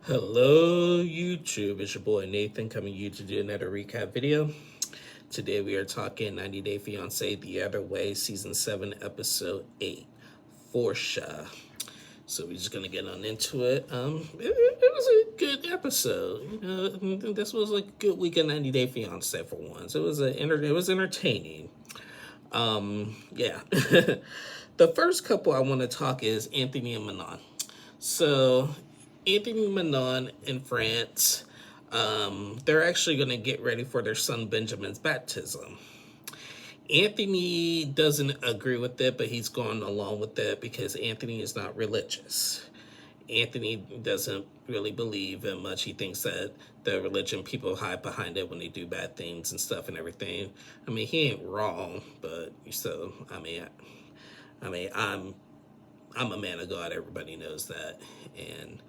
Hello, YouTube. It's your boy Nathan coming to you to do another recap video. Today we are talking 90 Day Fiancé The Other Way, Season 7, Episode 8, Forsa. So we're just gonna get on into it. It was a good episode. This was a good week of 90 Day Fiancé for once. It was entertaining. Yeah. The first couple I want to talk is Anthony and Manon. So, Anthony Manon in France, they're actually going to get ready for their son Benjamin's baptism. Anthony doesn't agree with it, but he's going along with it because Anthony is not religious. Anthony doesn't really believe in much. He thinks that the religion people hide behind it when they do bad things and stuff and everything. I mean, he ain't wrong, but still, I'm a man of God. Everybody knows that, and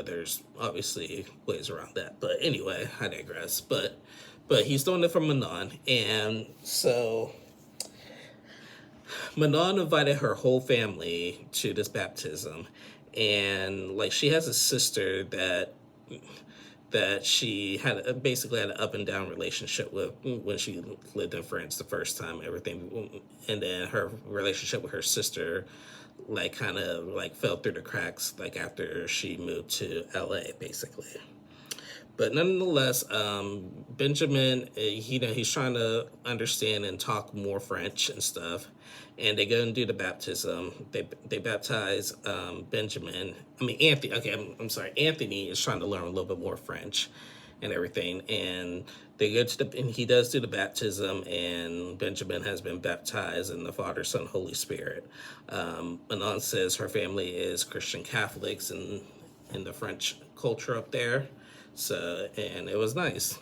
there's obviously ways around that. But anyway, I digress. But he's doing it for Manon, and so Manon invited her whole family to this baptism, and like she has a sister that she had basically had an up and down relationship with when she lived in France the first time, everything, and then her relationship with her sister like kind of like fell through the cracks like after she moved to LA basically. But nonetheless, Benjamin, he's trying to understand and talk more French and stuff, and they go and do the baptism. They baptize Benjamin. I mean Anthony. Okay, I'm sorry. Anthony is trying to learn a little bit more French, and everything. And they go to and he does do the baptism, and Benjamin has been baptized in the Father, Son, Holy Spirit. Manon says her family is Christian Catholics and in the French culture up there. So, and it was nice.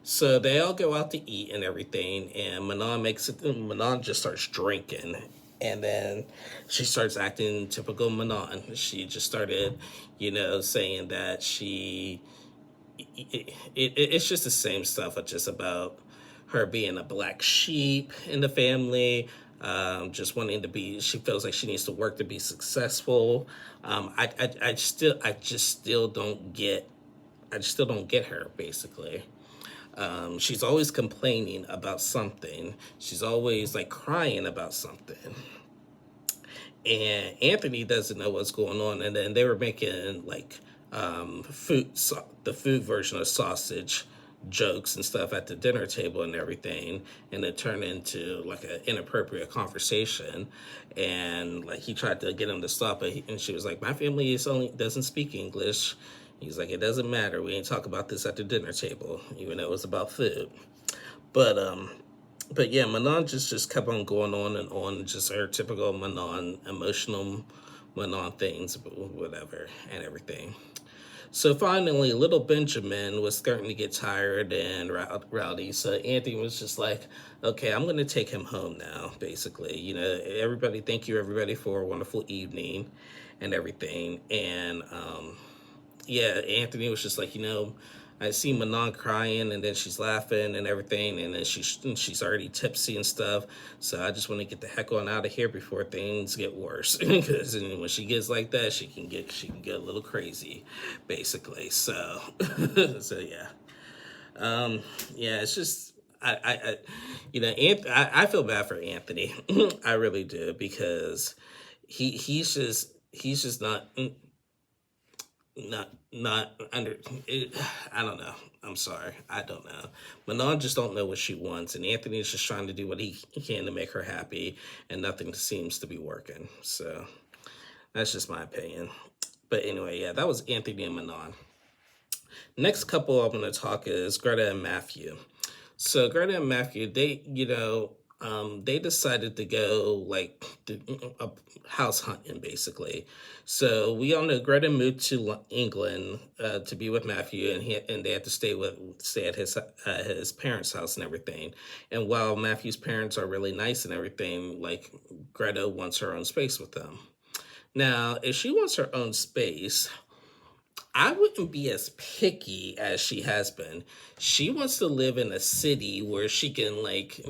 So they all go out to eat and everything, and Manon just starts drinking, and then she starts acting typical Manon. She just started, saying that it's just the same stuff, just about her being a black sheep in the family, just wanting to be. She feels like she needs to work to be successful. I just still don't get. I still don't get her basically. She's always complaining about something. She's always like crying about something. And Anthony doesn't know what's going on. And then they were making like the food version of sausage jokes and stuff at the dinner table and everything, and it turned into like an inappropriate conversation. And like he tried to get him to stop it, and she was like, "My family doesn't speak English." He's like, "It doesn't matter. We ain't talk about this at the dinner table, even though it was about food." But but yeah, Manon just kept on going on, just her typical Manon, emotional Manon things, whatever, and everything. So finally, little Benjamin was starting to get tired and rowdy. So Anthony was just like, "Okay, I'm going to take him home now." Basically, everybody, thank you everybody for a wonderful evening, and everything. And yeah, Anthony was just like, I see Manon crying, and then she's laughing and everything, and then she's already tipsy and stuff. So I just want to get the heck on out of here before things get worse, because when she gets like that, she can get a little crazy, basically. So, so yeah, yeah, it's just I feel bad for Anthony. I really do, because he's just not under it. I don't know. I'm sorry, I don't know. Manon just don't know what she wants, and Anthony's just trying to do what he can to make her happy, and nothing seems to be working. So that's just my opinion. But anyway, yeah, that was Anthony and Manon. Next couple I'm going to talk is Greta and Matthew. So Greta and Matthew, they decided to go like house hunting basically. So we all know Greta moved to England to be with Matthew, and they had to stay at his parents' house and everything. And while Matthew's parents are really nice and everything, like Greta wants her own space with them. Now, if she wants her own space, I wouldn't be as picky as she has been. She wants to live in a city where she can like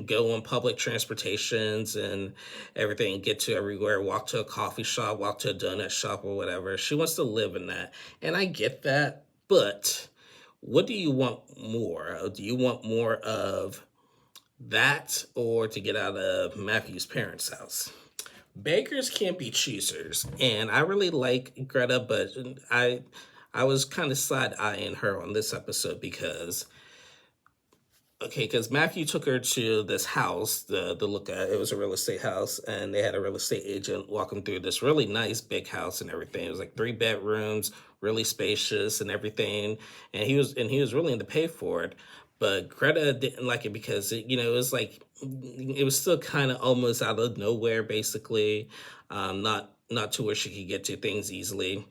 go on public transportations and everything, get to everywhere, walk to a coffee shop, walk to a donut shop or whatever. She wants to live in that. And I get that, but what do you want more? Do you want more of that or to get out of Matthew's parents' house? Beggars can't be choosers, and I really like Greta, but I was kind of side eyeing her on this episode because okay, because Matthew took her to this house to look at. It was a real estate house, and they had a real estate agent walk them through this really nice big house and everything. It was like 3 bedrooms, really spacious and everything. And he was willing to pay for it, but Greta didn't like it because it was like it was still kind of almost out of nowhere, basically, not to where she could get to things easily.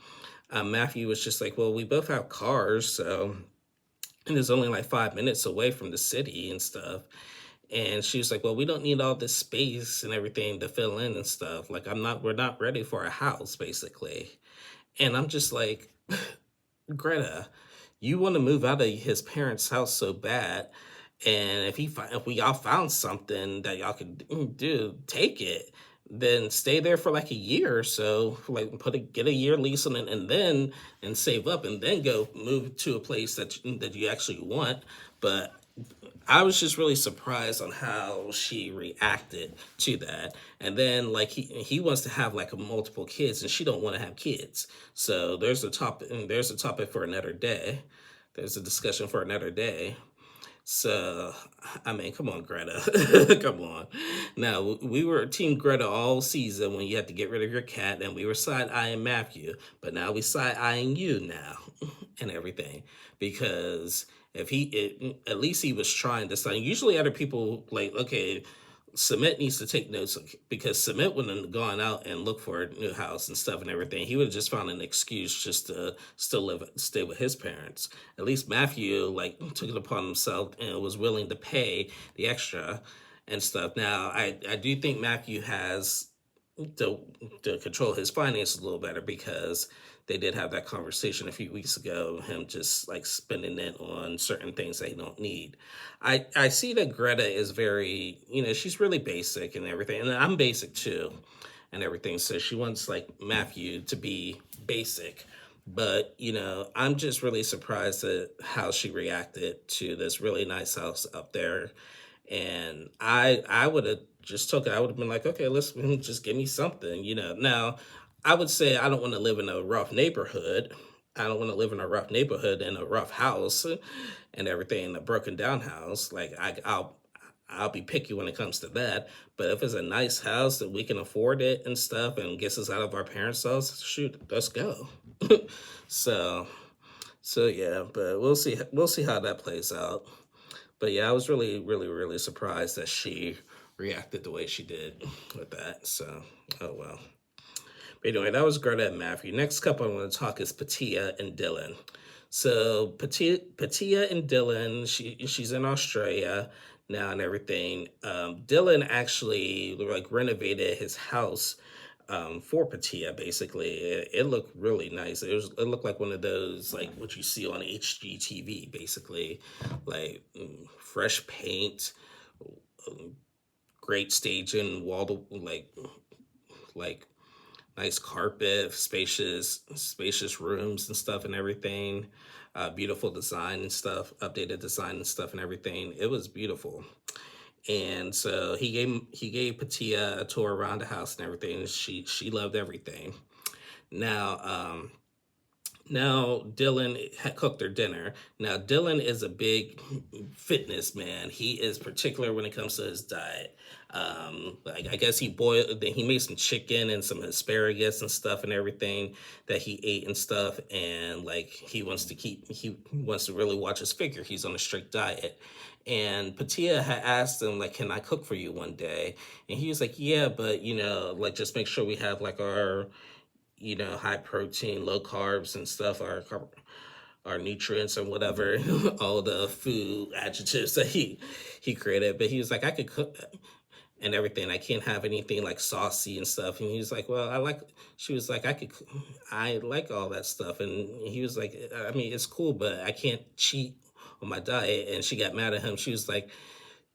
Matthew was just like, well, we both have cars, so and it's only like 5 minutes away from the city and stuff. And she was like, well, we don't need all this space and everything to fill in and stuff. Like, we're not ready for a house, basically. And I'm just like, Greta, you want to move out of his parents' house so bad. And if we all found something that y'all could do, take it. Then stay there for like a year or so, like get a year lease on it, and save up, and then go move to a place that you actually want. But I was just really surprised on how she reacted to that. And then like he wants to have like multiple kids, and she don't want to have kids. So there's a topic for another day. There's a discussion for another day. So, I mean, come on, Greta. Come on. Now, we were Team Greta all season when you had to get rid of your cat, and we were side-eyeing Matthew. But now we side-eyeing you now and everything. Because at least he was trying to sign. Usually other people, like, okay, Submit needs to take notes because Submit wouldn't have gone out and looked for a new house and stuff and everything. He would have just found an excuse just to stay with his parents. At least Matthew like took it upon himself and was willing to pay the extra and stuff. Now I do think Matthew has to control his finances a little better because they did have that conversation a few weeks ago, him just like spending it on certain things they don't need. I see that Greta is very, she's really basic and everything. And I'm basic too and everything. So she wants like Matthew to be basic. But, I'm just really surprised at how she reacted to this really nice house up there. And I would have just took it. I would have been like, okay, let's just give me something, Now, I would say I don't want to live in a rough neighborhood. I don't want to live in a rough neighborhood in a rough house and everything, a broken down house. Like I'll be picky when it comes to that. But if it's a nice house that we can afford it and stuff and gets us out of our parents' house, shoot, let's go. so so yeah, but we'll see. We'll see how that plays out. But yeah, I was really, really, really surprised that she reacted the way she did with that. So, oh well. But anyway, that was Greta and Matthew. Next couple I want to talk is Patia and Dylan. So Patia and Dylan, she's in Australia now and everything. Dylan actually like renovated his house for Patia. Basically, it looked really nice. It looked like one of those like what you see on HGTV, basically, like fresh paint, great staging, wall to like nice carpet, spacious rooms and stuff and everything. Beautiful design and stuff, updated design and stuff and everything. It was beautiful. And so he gave Patia a tour around the house and everything. And she loved everything. Now now Dylan had cooked her dinner. Now Dylan is a big fitness man. He is particular when it comes to his diet. Like I guess he made some chicken and some asparagus and stuff and everything that he ate and stuff. And like he wants to really watch his figure. He's on a strict diet. And Patia had asked him, like, can I cook for you one day? And he was like, yeah, but, like, just make sure we have, like, our, high protein, low carbs and stuff, our nutrients and whatever, all the food adjectives that he created. But he was like, I could cook. and everything. I can't have anything like saucy and stuff. And he's like, well, she was like, I like all that stuff. And he was like, I mean, it's cool, but I can't cheat on my diet. And she got mad at him. She was like,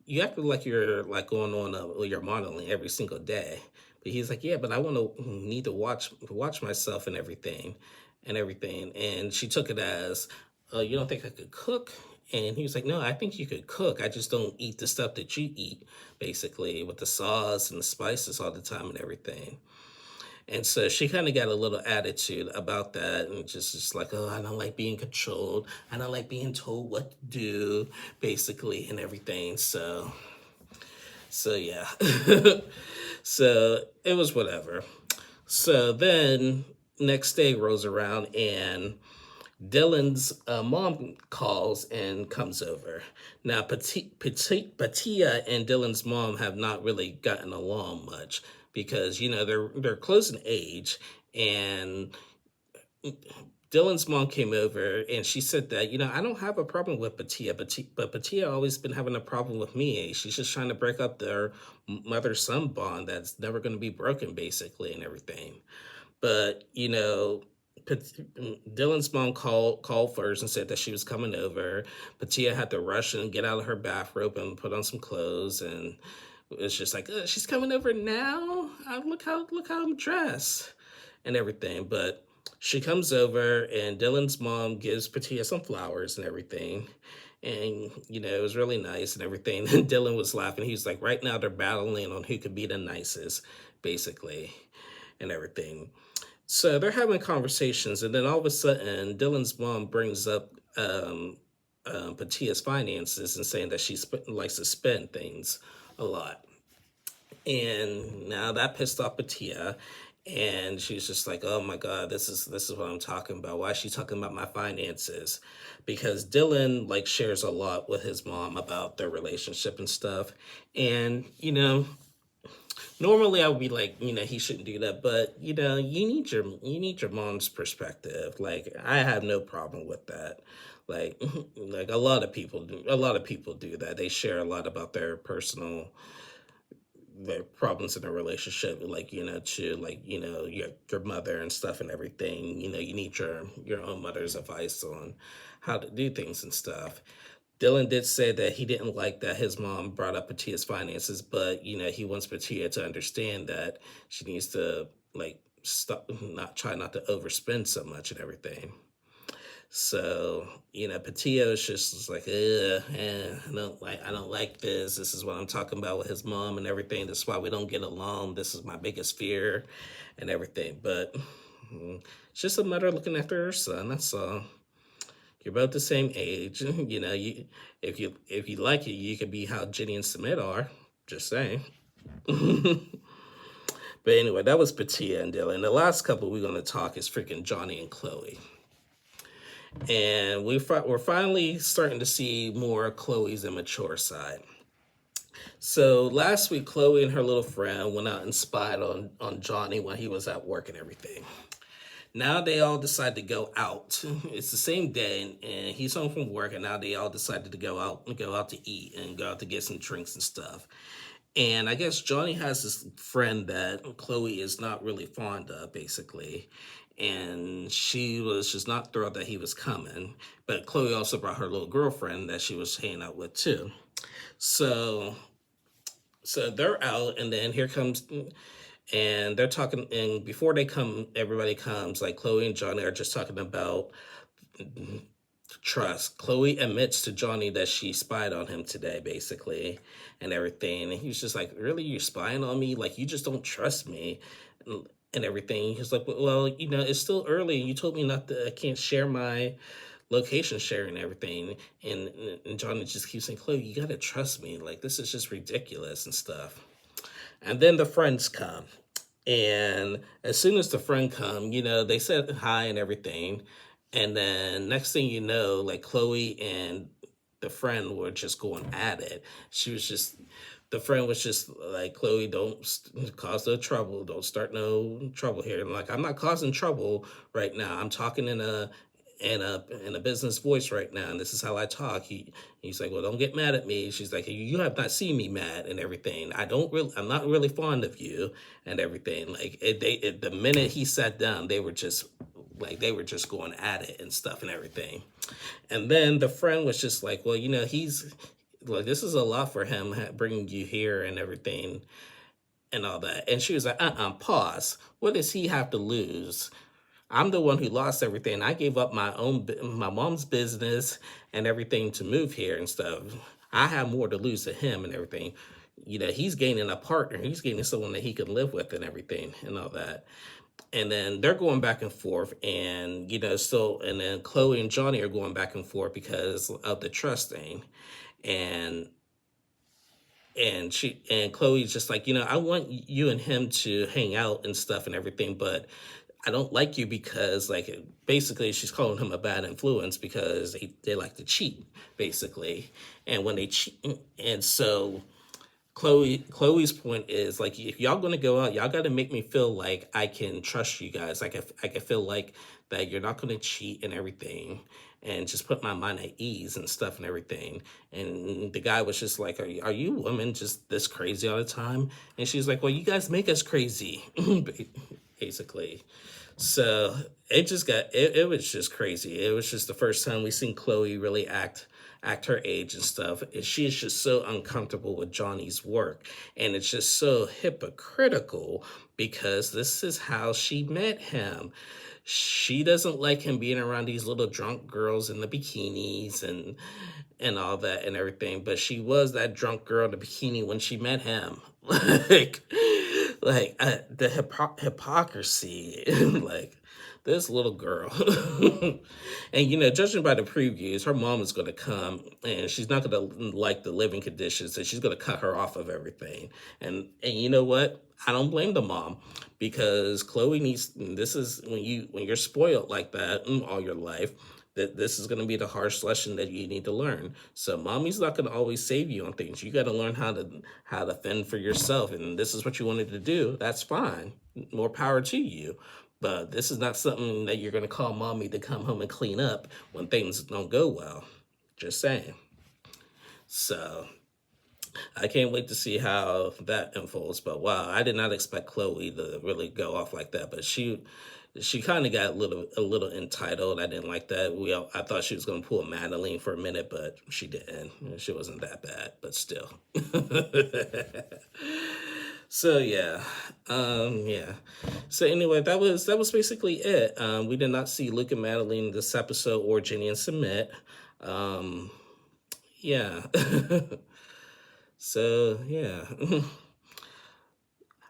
you act like you're like going on you're modeling every single day. But he's like, yeah, but I want to need to watch myself and everything. And she took it as, you don't think I could cook? And he was like, no, I think you could cook. I just don't eat the stuff that you eat, basically, with the sauce and the spices all the time and everything. And so she kind of got a little attitude about that, and just like, oh, I don't like being controlled. I don't like being told what to do, basically, and everything. So yeah. So it was whatever. So then next day rolls around, and Dylan's mom calls and comes over. Now, Patia and Dylan's mom have not really gotten along much because they're close in age, and Dylan's mom came over and she said that, I don't have a problem with Patia, but Patia always been having a problem with me. She's just trying to break up their mother-son bond that's never going to be broken, basically, and everything. But, Dylan's mom called first and said that she was coming over. Patia had to rush and get out of her bathrobe and put on some clothes, and it's just like, she's coming over now. Look how I'm dressed and everything. But she comes over, and Dylan's mom gives Patia some flowers and everything. And, it was really nice and everything. And Dylan was laughing. He was like, right now they're battling on who could be the nicest, basically, and everything. So they're having conversations, and then all of a sudden, Dylan's mom brings up Patia's finances and saying that she likes to spend things a lot. And now that pissed off Patia, and she's just like, "Oh my God, this is what I'm talking about. Why is she talking about my finances?" Because Dylan like shares a lot with his mom about their relationship and stuff, and normally I would be like, he shouldn't do that, but you need your mom's perspective. Like, I have no problem with that. Like, like a lot of people do that. They share a lot about their problems in a relationship, like, to like, your mother and stuff and everything. You need your own mother's advice on how to do things and stuff. Dylan did say that he didn't like that his mom brought up Patia's finances, but he wants Patia to understand that she needs to like not to overspend so much and everything. So, Patia is just like, I don't like this. This is what I'm talking about with his mom and everything. This is why we don't get along. This is my biggest fear and everything. But it's just a matter of looking after her son. That's all. You're both the same age. If you like it, you could be how Jenny and Sumit are. Just saying. But anyway, that was Patia and Dylan. The last couple we're going to talk is freaking Johnny and Chloe. And we're finally starting to see more Chloe's immature side. So last week, Chloe and her little friend went out and spied on Johnny when he was at work and everything. Now they all decide to go out. It's the same day, and he's home from work, and now they all decided to go out to eat and go out to get some drinks and stuff. And I guess Johnny has this friend that Chloe is not really fond of, basically. And she was just not thrilled that he was coming. But Chloe also brought her little girlfriend that she was hanging out with, too. So they're out, and then here comes... And they're talking, and before they come, everybody comes, like Chloe and Johnny are just talking about trust. Chloe admits to Johnny that she spied on him today, basically, and everything. And he's just like, really, you're spying on me? Like, you just don't trust me and everything. He's like, well, it's still early. You told me I can't share my location sharing and everything. And Johnny just keeps saying, Chloe, you got to trust me. Like, this is just ridiculous and stuff. And then the friends come. And as soon as the friend come, they said hi and everything. And then next thing you know, like Chloe and the friend were just going at it. The friend was just like, Chloe, don't cause no trouble. Don't start no trouble here. And like, I'm not causing trouble right now. I'm talking in a in a business voice right now, and this is how I talk. He's like, well, don't get mad at me. She's like, you have not seen me mad and everything. I'm not really fond of you and everything. Like the minute he sat down, they were just going at it and stuff and everything. And then the friend was just like, well, he's like, this is a lot for him bringing you here and everything and all that. And she was like, pause. What does he have to lose? I'm the one who lost everything. I gave up my mom's business and everything to move here and stuff. I have more to lose to him and everything. He's gaining a partner. He's gaining someone that he can live with and everything and all that. And then they're going back and forth, and and then Chloe and Johnny are going back and forth because of the trust thing. And Chloe's just like, I want you and him to hang out and stuff and everything, but I don't like you because, like, basically she's calling him a bad influence because they like to cheat, basically. And when they cheat, and so Chloe's point is, like, if y'all gonna go out, y'all gotta make me feel like I can trust you guys. Like, I can feel like that you're not gonna cheat and everything, and just put my mind at ease and stuff and everything. And the guy was just like, are you women just this crazy all the time? And she's like, well, you guys make us crazy, basically. So it was just crazy. It was just the first time we seen Chloe really act her age and stuff. And she is just so uncomfortable with Johnny's work. And it's just so hypocritical because this is how she met him. She doesn't like him being around these little drunk girls in the bikinis and all that and everything. But she was that drunk girl in the bikini when she met him. The hypocrisy, like this little girl. And judging by the previews, her mom is going to come and she's not going to like the living conditions, and she's going to cut her off of everything. And you know what? I don't blame the mom, because Chloe needs, this is when you're spoiled like that all your life, that this is going to be the harsh lesson that you need to learn. So mommy's not going to always save you on things. You got to learn how to fend for yourself. And this is what you wanted to do. That's fine. More power to you. But this is not something that you're going to call mommy to come home and clean up when things don't go well. Just saying. So I can't wait to see how that unfolds. But wow, I did not expect Chloe to really go off like that. But she kind of got a little entitled. I didn't like that. I thought she was going to pull Madeline for a minute, but she didn't. She wasn't that bad, but still. So yeah. So anyway, that was basically it. We did not see Luke and Madeline this episode, or Jenny and Submit. Yeah. So yeah.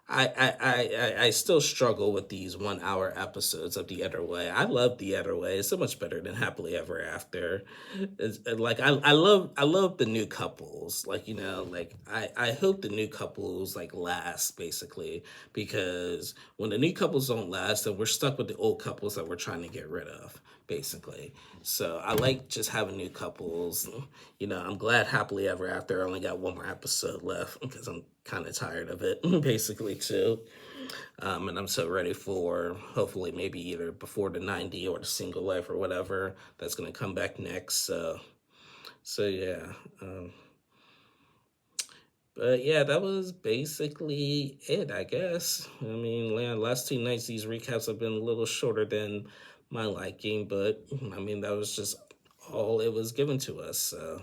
I still struggle with these 1 hour episodes of The Other Way. I love The Other Way. It's so much better than Happily Ever After. It's, like I love the new couples. Like, I hope the new couples like last, basically, because when the new couples don't last, then we're stuck with the old couples that we're trying to get rid of, basically. So I like just having new couples. I'm glad Happily Ever After only got one more episode left, because I'm kind of tired of it, basically, too. And I'm so ready for, hopefully, maybe either Before the 90 or The Single Life or whatever that's going to come back next. So yeah. But yeah, that was basically it, I guess. I mean, last 2 nights, these recaps have been a little shorter than my liking, but I mean, that was just all it was given to us. So,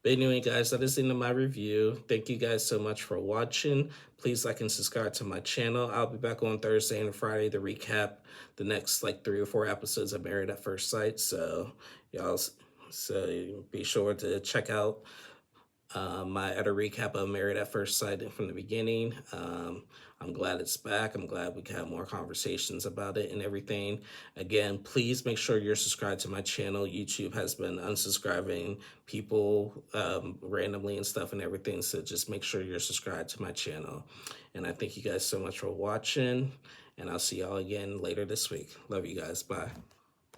but anyway, guys, that is the end of my review. Thank you guys so much for watching. Please like and subscribe to my channel. I'll be back on Thursday and Friday to recap the next 3 or 4 episodes of Married at First Sight. So be sure to check out my utter recap of Married at First Sight from the beginning. I'm glad it's back. I'm glad we can have more conversations about it and everything. Again, please make sure you're subscribed to my channel. YouTube has been unsubscribing people randomly and stuff and everything. So just make sure you're subscribed to my channel. And I thank you guys so much for watching. And I'll see y'all again later this week. Love you guys. Bye.